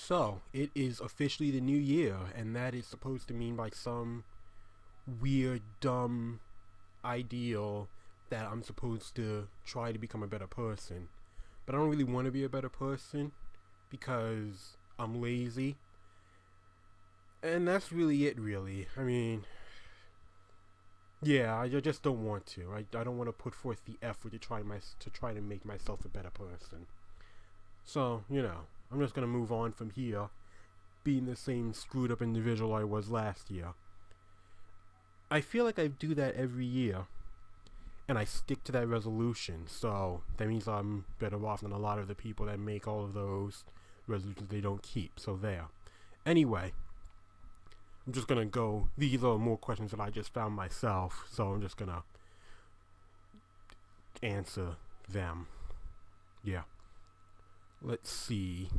So, it is officially the new year, and that is supposed to mean by some weird, dumb ideal that I'm supposed to try to become a better person. But I don't really want to be a better person because I'm lazy. And that's really it, really. I mean, yeah, I just don't want to. I don't want to put forth the effort to try to make myself a better person. So, I'm just gonna move on from here, being the same screwed up individual I was last year. I feel like I do that every year, and I stick to that resolution, so that means I'm better off than a lot of the people that make all of those resolutions they don't keep, so there. Anyway, I'm just gonna go, these are more questions that I just found myself, so I'm just gonna answer them. Yeah. Let's see.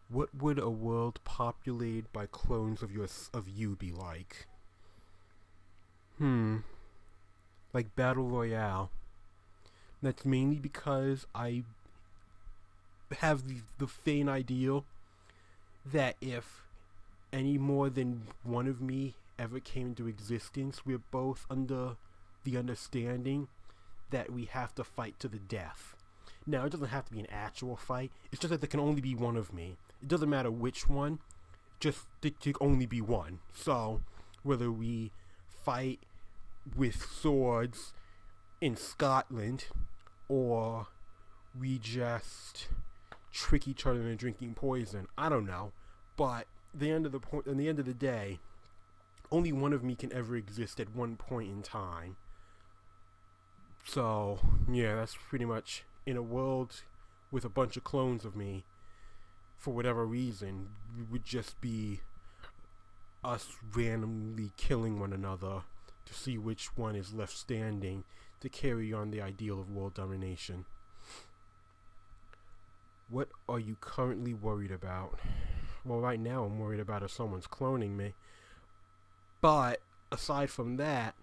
What would a world populated by clones of you be like? Like Battle Royale. That's mainly because I have the faint ideal that if any more than one of me ever came into existence, we're both under the understanding that we have to fight to the death. Now, it doesn't have to be an actual fight. It's just that there can only be one of me. It doesn't matter which one. Just there can only be one. So, whether we fight with swords in Scotland, or we just trick each other into drinking poison, I don't know. But at the end of the day, only one of me can ever exist at one point in time. So, yeah, that's pretty much, in a world with a bunch of clones of me, for whatever reason, we would just be us randomly killing one another to see which one is left standing to carry on the ideal of world domination. What are you currently worried about? Well, right now I'm worried about if someone's cloning me. But aside from that,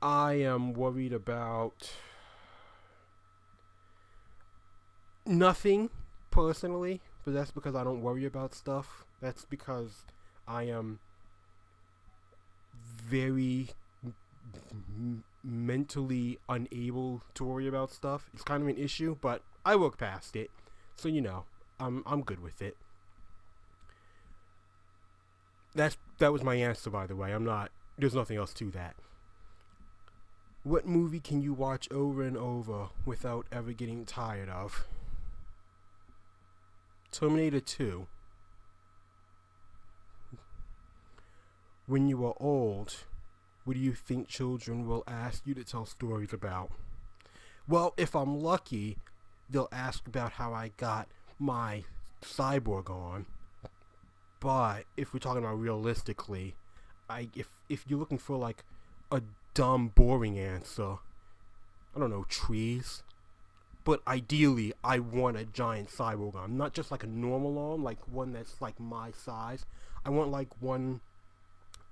I am worried about nothing personally, but that's because I don't worry about stuff. That's because I am very mentally unable to worry about stuff. It's kind of an issue, but I work past it. So I'm good with it. That was my answer, by the way. There's nothing else to that. What movie can you watch over and over without ever getting tired of? Terminator 2. When you are old, what do you think children will ask you to tell stories about? Well, if I'm lucky, they'll ask about how I got my cyborg on. But if we're talking about realistically, if you're looking for like a dumb, boring answer, I don't know, trees. But ideally, I want a giant cyborg arm, not just like a normal arm, like one that's like my size. I want like one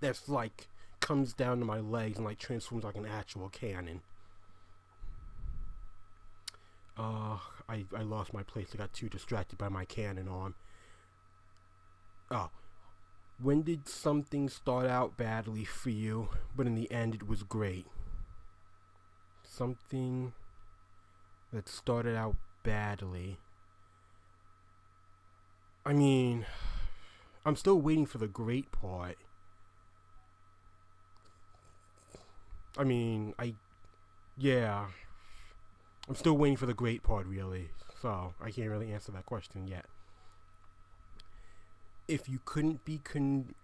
that's like comes down to my legs and like transforms like an actual cannon. I lost my place. I got too distracted by my cannon arm. Oh, when did something start out badly for you, but in the end it was great? Something that started out badly. I mean, I'm still waiting for the great part. I mean, yeah. I'm still waiting for the great part, really. So, I can't really answer that question yet. If you couldn't be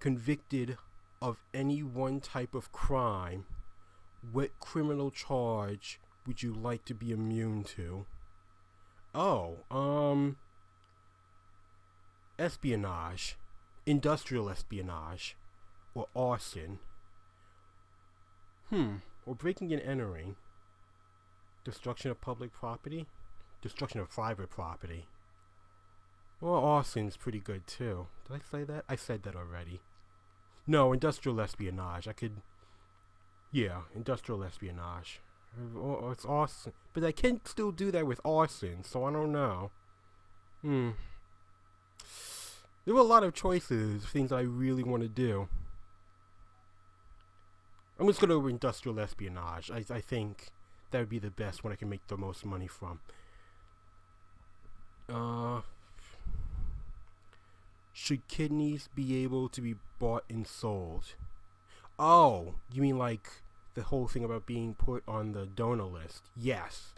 convicted of any one type of crime, what criminal charge would you like to be immune to? Oh, espionage, industrial espionage, or arson. Or breaking and entering. Destruction of public property, destruction of private property. Well, arson's pretty good too. Did I say that? I said that already. No, industrial espionage. Industrial espionage. Or it's arson. But I can still do that with arson, so I don't know. There were a lot of choices, things I really want to do. I'm just gonna go industrial espionage. I think that would be the best one I can make the most money from. Should kidneys be able to be bought and sold? Oh, you mean like the whole thing about being put on the donor list? Yes.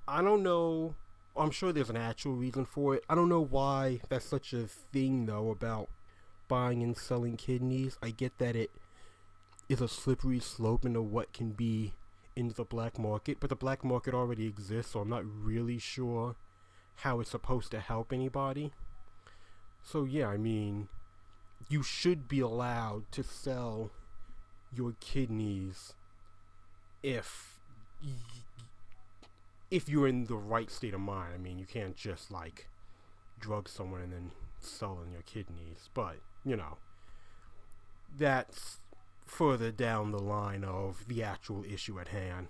I don't know. I'm sure there's an actual reason for it. I don't know why that's such a thing, though, about buying and selling kidneys. I get that it is a slippery slope into what can be in the black market, but the black market already exists, so I'm not really sure how it's supposed to help anybody. So yeah, I mean, you should be allowed to sell your kidneys if if you're in the right state of mind. I mean, you can't just like drug someone and then selling your kidneys, but you know, that's further down the line of the actual issue at hand.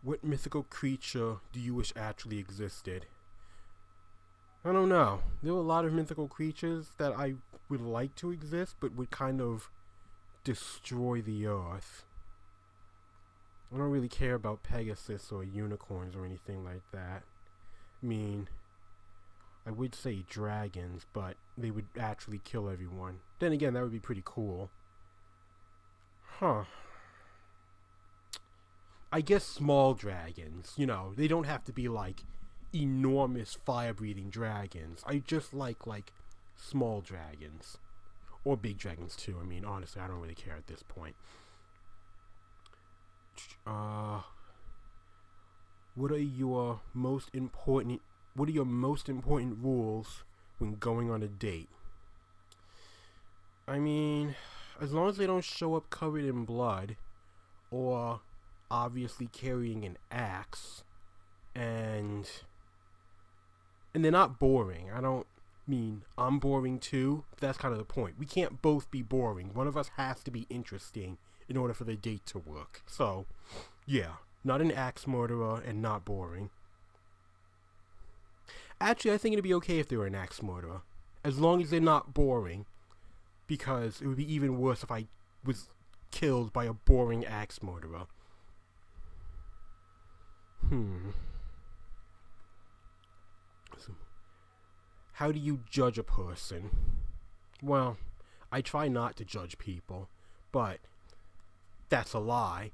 What mythical creature do you wish actually existed? I don't know. There are a lot of mythical creatures that I would like to exist, but would kind of destroy the earth. I don't really care about Pegasus or unicorns or anything like that. I mean, I would say dragons, but they would actually kill everyone. Then again, that would be pretty cool. Huh. I guess small dragons, you know, they don't have to be like enormous fire-breathing dragons. I just like small dragons. Or big dragons too. I mean, honestly, I don't really care at this point. What are your most important rules when going on a date? I mean, as long as they don't show up covered in blood or obviously carrying an axe, and they're not boring. I don't mean I'm boring too. That's kind of the point. We can't both be boring. One of us has to be interesting in order for the date to work. So, yeah, not an axe murderer and not boring. Actually, I think it'd be okay if they were an axe murderer, as long as they're not boring, because it would be even worse if I was killed by a boring axe murderer. How do you judge a person? Well, I try not to judge people, but that's a lie.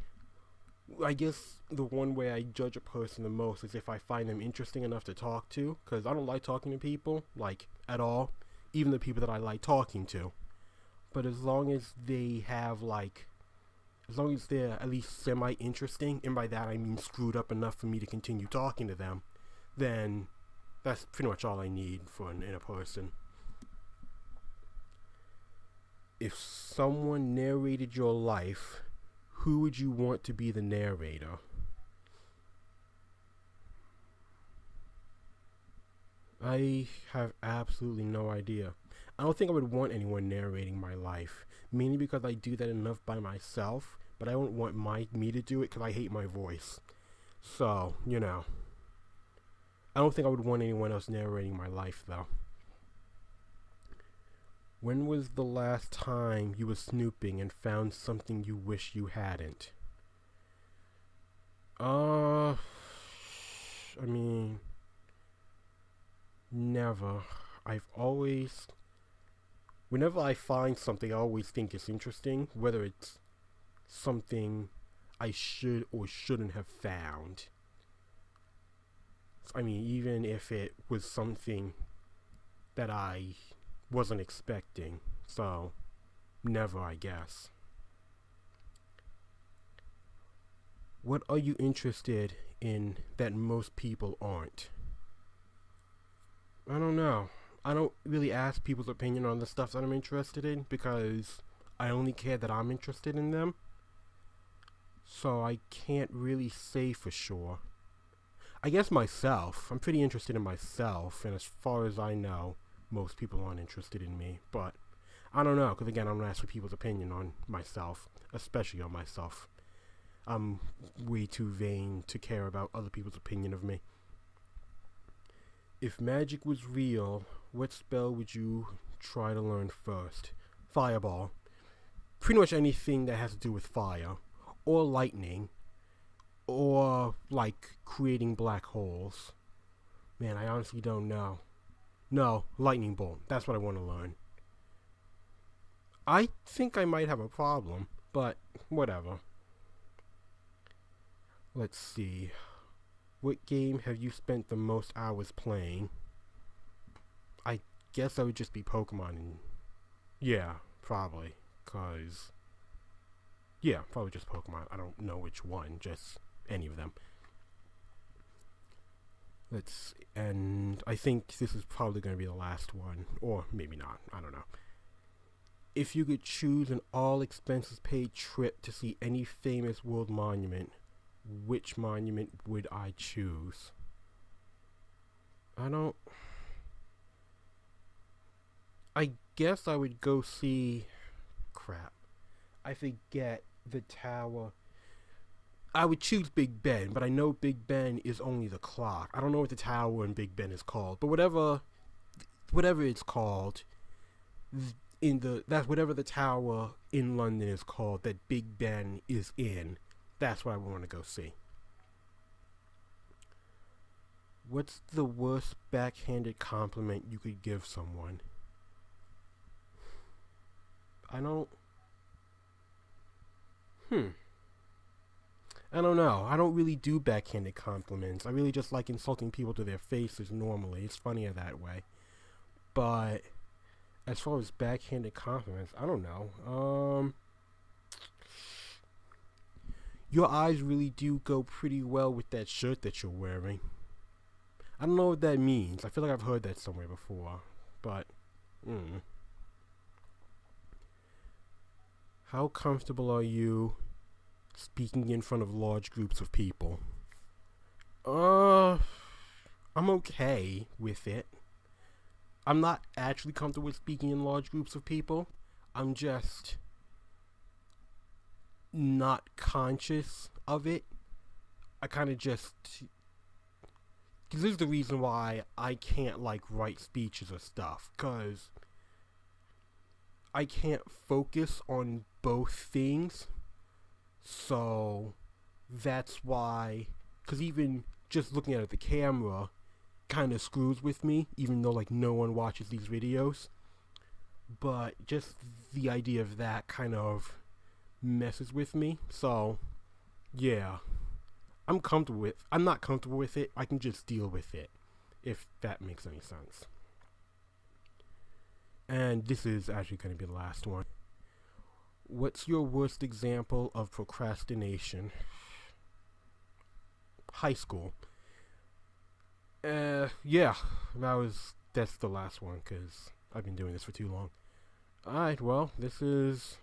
I guess the one way I judge a person the most is if I find them interesting enough to talk to, because I don't like talking to people, like, at all, even the people that I like talking to. But as long as they have, like, as long as they're at least semi-interesting, and by that I mean screwed up enough for me to continue talking to them, then that's pretty much all I need in a person. If someone narrated your life, who would you want to be the narrator? I have absolutely no idea. I don't think I would want anyone narrating my life, mainly because I do that enough by myself, but I don't want me to do it because I hate my voice. So, you know. I don't think I would want anyone else narrating my life, though. When was the last time you were snooping and found something you wish you hadn't? I mean, never. Whenever I find something, I always think it's interesting, whether it's something I should or shouldn't have found. I mean, even if it was something that I wasn't expecting. So, never, I guess. What are you interested in that most people aren't? I don't know. I don't really ask people's opinion on the stuff that I'm interested in because I only care that I'm interested in them. So I can't really say for sure. I guess myself. I'm pretty interested in myself, and as far as I know, most people aren't interested in me. But I don't know, because again, I'm going to ask for people's opinion on myself, especially on myself. I'm way too vain to care about other people's opinion of me. If magic was real, What spell would you try to learn first? Fireball. Pretty much anything that has to do with fire. Or lightning. Or, like, creating black holes. Man, I honestly don't know. No, lightning bolt. That's what I want to learn. I think I might have a problem, but whatever. Let's see. What game have you spent the most hours playing? I guess that would just be Pokemon. And yeah, probably. Probably just Pokemon. I don't know which one, just any of them. And I think this is probably going to be the last one. Or maybe not. I don't know. If you could choose an all-expenses-paid trip to see any famous world monument, which monument would I choose? I guess I would go see... Crap. I forget the tower. I would choose Big Ben, but I know Big Ben is only the clock. I don't know what the tower in Big Ben is called, but whatever it's called, whatever the tower in London is called that Big Ben is in, that's what I want to go see. What's the worst backhanded compliment you could give someone? I don't know. I don't really do backhanded compliments. I really just like insulting people to their faces normally. It's funnier that way. But as far as backhanded compliments, I don't know. Your eyes really do go pretty well with that shirt that you're wearing. I don't know what that means. I feel like I've heard that somewhere before. But, How comfortable are you speaking in front of large groups of people? I'm okay with it. I'm not actually comfortable with speaking in large groups of people. I'm just not conscious of it. I kind of just... Because this is the reason why I can't, write speeches or stuff. Because I can't focus on both things. So that's why... Because even just looking at the camera kind of screws with me, even though, no one watches these videos. But just the idea of that kind of messes with me. So, yeah. I'm not comfortable with it. I can just deal with it, if that makes any sense. And this is actually going to be the last one. What's your worst example of procrastination? High school. Yeah, that's the last one, because I've been doing this for too long. Alright, well, this is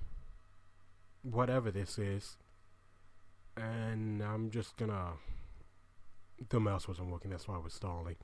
whatever this is. And I'm just gonna... The mouse wasn't working, that's why I was stalling.